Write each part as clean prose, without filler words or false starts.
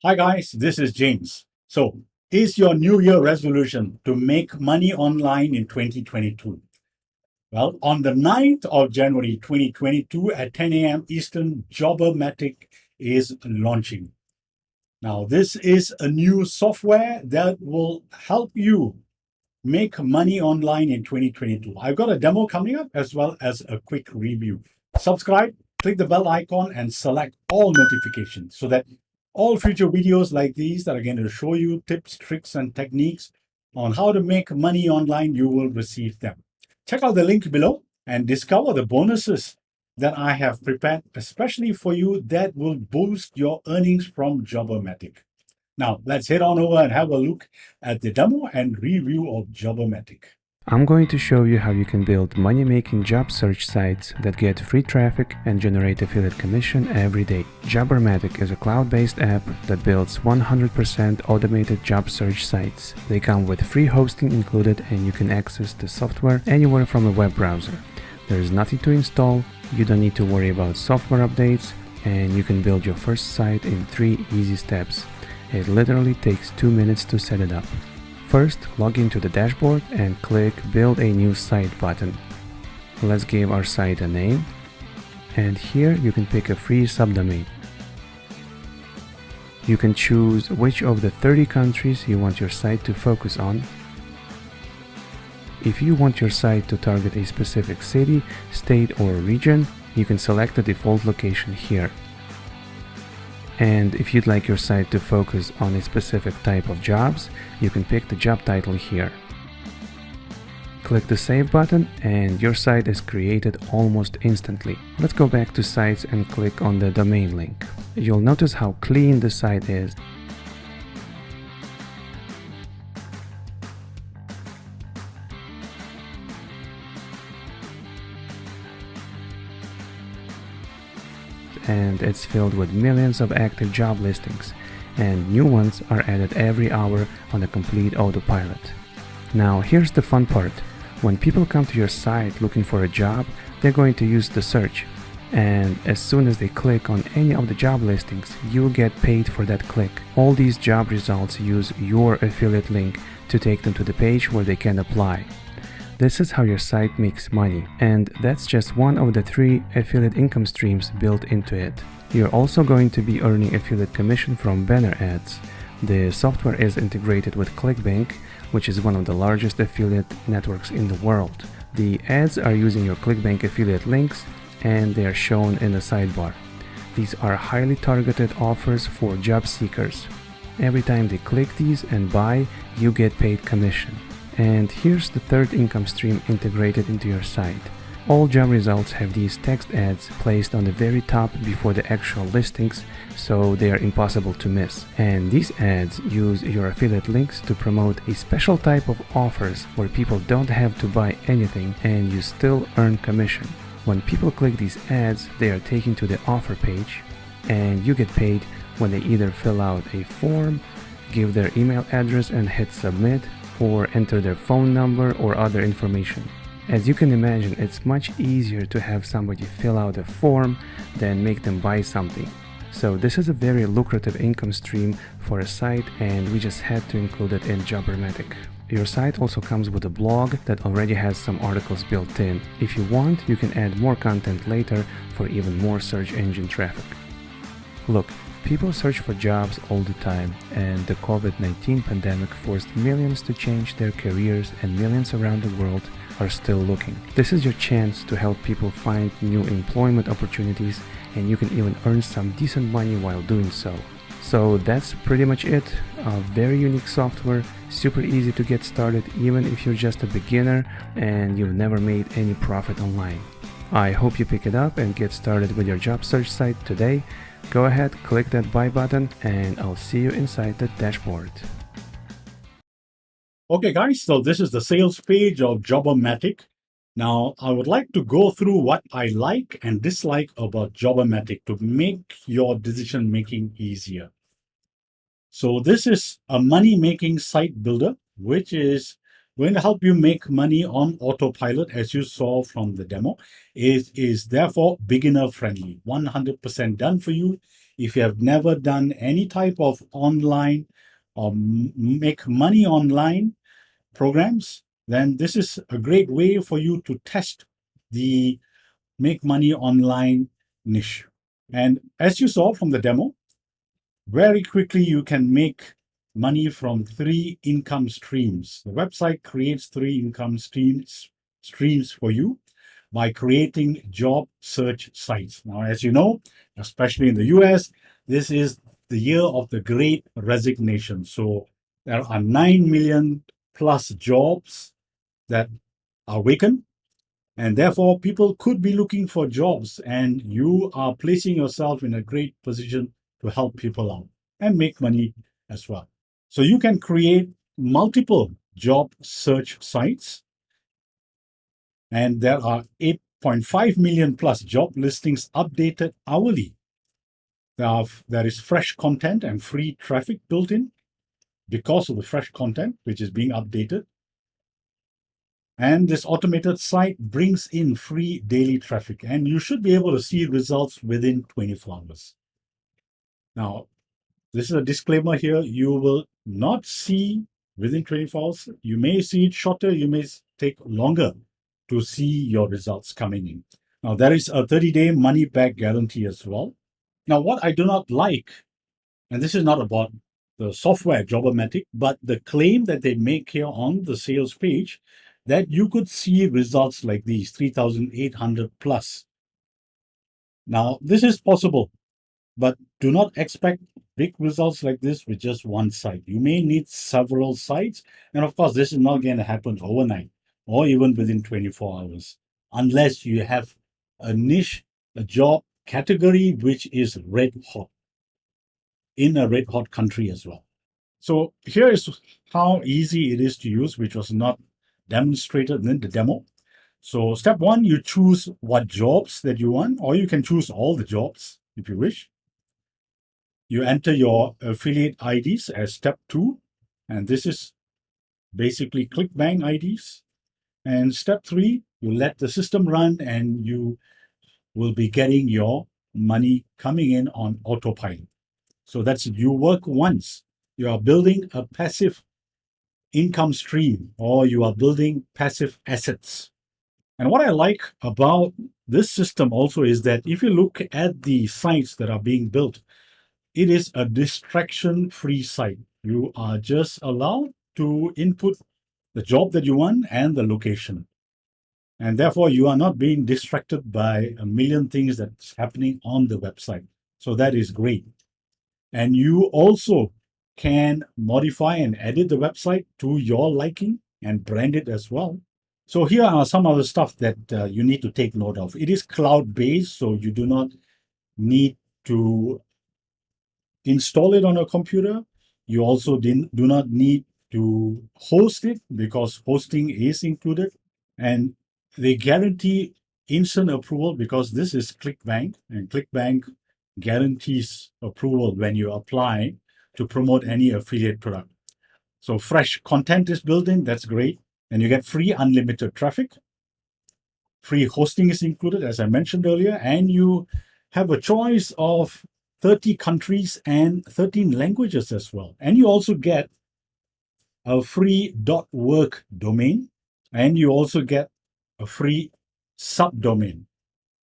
Hi guys, this is James. So, is your New Year resolution to make money online in 2022? Well, on the 9th of January 2022 at 10 a.m. Eastern, Jobbermatic is launching. Now, this is a new software that will help you make money online in 2022. I've got a demo coming up as well as a quick review. Subscribe, click the bell icon, and select all notifications so that all future videos like these that are going to show you tips, tricks, and techniques on how to make money online, you will receive them. Check out the link below and discover the bonuses that I have prepared, especially for you, that will boost your earnings from Jobbermatic. Now, let's head on over and have a look at the demo and review of Jobbermatic. I'm going to show you how you can build money-making job search sites that get free traffic and generate affiliate commission every day. Jobbermatic is a cloud-based app that builds 100% automated job search sites. They come with free hosting included, and you can access the software anywhere from a web browser. There is nothing to install, you don't need to worry about software updates, and you can build your first site in 3 easy steps. It literally takes 2 minutes to set it up. First, log into the dashboard and click Build a New Site button. Let's give our site a name, and here you can pick a free subdomain. You can choose which of the 30 countries you want your site to focus on. If you want your site to target a specific city, state, or region, you can select the default location here. And if you'd like your site to focus on a specific type of jobs, you can pick the job title here. Click the Save button and your site is created almost instantly. Let's go back to sites and click on the domain link. You'll notice how clean the site is. And it's filled with millions of active job listings, and new ones are added every hour on a complete autopilot. Now here's the fun part. When people come to your site looking for a job, they're going to use the search, and as soon as they click on any of the job listings, you'll get paid for that click. All these job results use your affiliate link to take them to the page where they can apply. This is how your site makes money, and that's just one of the 3 affiliate income streams built into it. You're also going to be earning affiliate commission from banner ads. The software is integrated with ClickBank, which is one of the largest affiliate networks in the world. The ads are using your ClickBank affiliate links, and they are shown in the sidebar. These are highly targeted offers for job seekers. Every time they click these and buy, you get paid commission. And here's the 3rd income stream integrated into your site. All job results have these text ads placed on the very top before the actual listings, so they are impossible to miss. And these ads use your affiliate links to promote a special type of offers where people don't have to buy anything and you still earn commission. When people click these ads, they are taken to the offer page, and you get paid when they either fill out a form, give their email address and hit submit, or enter their phone number or other information. As you can imagine, it's much easier to have somebody fill out a form than make them buy something. So this is a very lucrative income stream for a site, and we just had to include it in Jobbermatic. Your site also comes with a blog that already has some articles built in. If you want, you can add more content later for even more search engine traffic. Look, people search for jobs all the time, and the COVID-19 pandemic forced millions to change their careers, and millions around the world are still looking. This is your chance to help people find new employment opportunities, and you can even earn some decent money while doing so. So that's pretty much it. A very unique software, super easy to get started even if you're just a beginner and you've never made any profit online. I hope you pick it up and get started with your job search site today. Go ahead, click that buy button, and I'll see you inside the dashboard. Okay guys, so this is the sales page of Jobbermatic. Now, I would like to go through what I like and dislike about Jobbermatic to make your decision making easier. So this is a money-making site builder, which is going to help you make money on autopilot, as you saw from the demo. It is therefore beginner friendly, 100% done for you. if you have never done any type of online or make money online programs, then this is a great way for you to test the make money online niche. And as you saw from the demo, very quickly you can make money from 3 income streams. The website creates 3 income streams for you by creating job search sites. Now, as you know, especially in the US, this is the year of the Great Resignation. So there are 9 million plus jobs that are vacant, and therefore people could be looking for jobs, and you are placing yourself in a great position to help people out and make money as well. So you can create multiple job search sites, and there are 8.5 million plus job listings updated hourly. There is fresh content and free traffic built in because of the fresh content which is being updated. And this automated site brings in free daily traffic, and you should be able to see results within 24 hours. Now, this is a disclaimer here. You will not see within 24 hours. You may see it shorter. You may take longer to see your results coming in. Now, there is a 30-day money-back guarantee as well. Now, what I do not like, and this is not about the software Jobbermatic, but the claim that they make here on the sales page, that you could see results like these, 3,800 plus. Now, this is possible, but do not expect big results like this with just one site. You may need several sites. And of course, this is not going to happen overnight or even within 24 hours, unless you have a niche, a job category, which is red hot in a red hot country as well. So here is how easy it is to use, which was not demonstrated in the demo. So step 1, you choose what jobs that you want, or you can choose all the jobs if you wish. You enter your affiliate IDs as step 2, and this is basically ClickBank IDs. And step 3, you let the system run and you will be getting your money coming in on autopilot. So that's it. You work once. You are building a passive income stream, or you are building passive assets. And what I like about this system also is that if you look at the sites that are being built, it is a distraction-free site. You are just allowed to input the job that you want and the location. And therefore, you are not being distracted by a million things that's happening on the website. So that is great. And you also can modify and edit the website to your liking and brand it as well. So here are some other stuff that you need to take note of. It is cloud-based, so you do not need to install it on a computer. You also do not need to host it, because hosting is included. And they guarantee instant approval because this is ClickBank, and ClickBank guarantees approval when you apply to promote any affiliate product. So fresh content is built in, that's great. And you get free unlimited traffic. Free hosting is included, as I mentioned earlier, and you have a choice of 30 countries and 13 languages as well. And you also get a free .work domain, and you also get a free subdomain,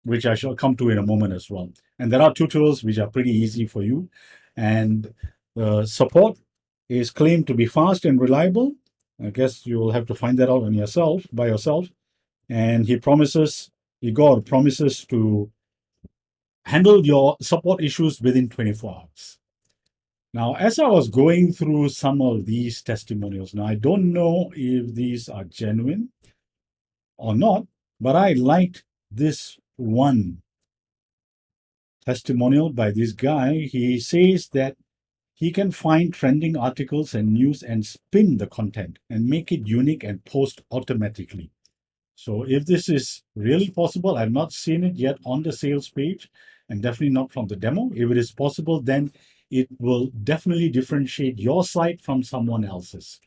which I shall come to in a moment as well. And there are tutorials which are pretty easy for you. And the support is claimed to be fast and reliable. I guess you will have to find that out by yourself. And Igor promises to handle your support issues within 24 hours. Now, as I was going through some of these testimonials, now I don't know if these are genuine or not, but I liked this one testimonial by this guy. He says that he can find trending articles and news and spin the content and make it unique and post automatically. So if this is really possible, I've not seen it yet on the sales page, and definitely not from the demo. If it is possible, then it will definitely differentiate your site from someone else's.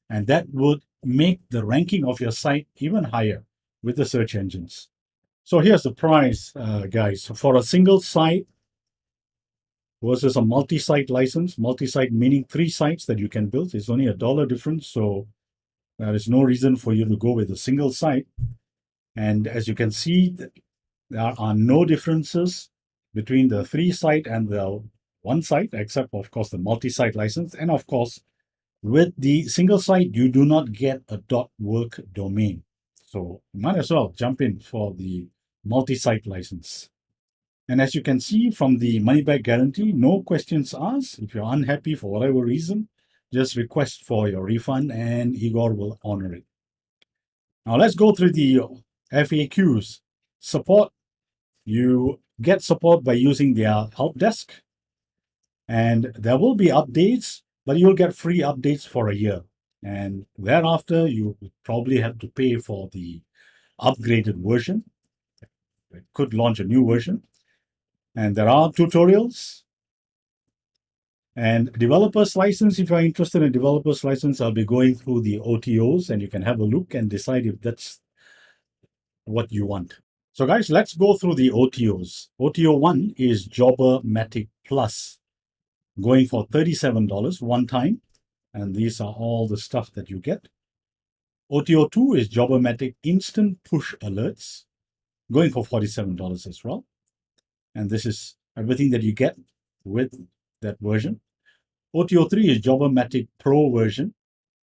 And that would make the ranking of your site even higher with the search engines. So here's the price, guys. For a single site, versus a multi-site license. Multi-site meaning 3 sites that you can build. It's only $1 difference, so there is no reason for you to go with a single site. And as you can see, there are no differences between the 3 site and the 1 site, except of course the multi-site license. And of course, with the single site, you do not get a .work domain. So you might as well jump in for the multi-site license. And as you can see from the money back guarantee, no questions asked. If you're unhappy for whatever reason, just request for your refund and Igor will honor it. Now let's go through the FAQs. Support. You get support by using their help desk. And there will be updates, but you'll get free updates for a year. And thereafter, you probably have to pay for the upgraded version. It could launch a new version. And there are tutorials. And developer's license, if you're interested in developer's license, I'll be going through the OTOs and you can have a look and decide if that's what you want. So guys, let's go through the OTOs. OTO 1 is Jobbermatic Plus, going for $37 one time. And these are all the stuff that you get. OTO 2 is Jobbermatic Instant Push Alerts, going for $47 as well. And this is everything that you get with that version. OTO 3 is Jobbermatic Pro version,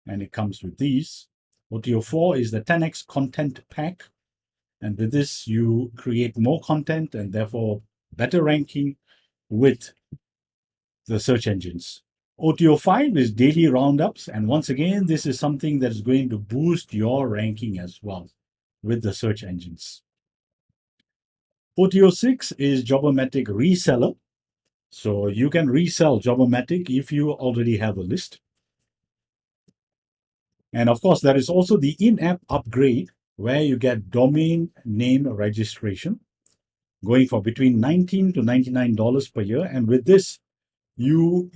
and it comes with these. OTO 4 is the 10x Content Pack. And with this, you create more content and therefore better ranking with the search engines. OTO 5 is daily roundups. And once again, this is something that is going to boost your ranking as well with the search engines. OTO 6 is Jobbermatic Reseller. So you can resell Jobbermatic if you already have a list. And of course, there is also the in-app upgrade where you get domain name registration going for between $19 to $99 per year. And with this, you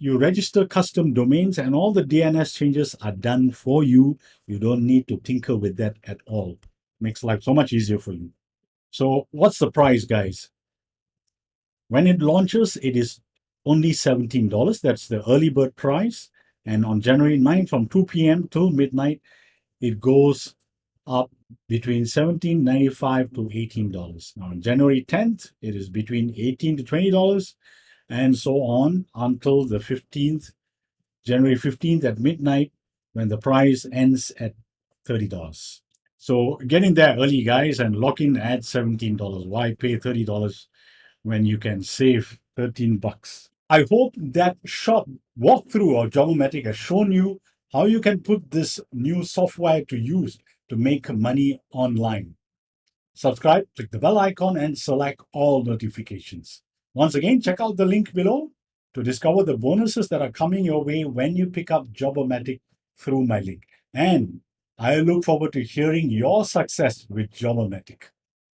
register custom domains and all the DNS changes are done for you. You don't need to tinker with that at all. Makes life so much easier for you. So what's the price, guys? When it launches, it is only $17. That's the early bird price. And on January 9th, from 2 p.m. till midnight, it goes up between $17.95 to $18. Now, on January 10th, it is between $18 to $20, and so on until the 15th, January 15th at midnight, when the price ends at $30. So get in there early, guys, and lock in at $17. Why pay $30 when you can save $13? I hope that short walkthrough of Jobbermatic has shown you how you can put this new software to use to make money online. Subscribe, click the bell icon, and select all notifications. Once again, check out the link below to discover the bonuses that are coming your way when you pick up Jobbermatic through my link. And I look forward to hearing your success with Jobbermatic.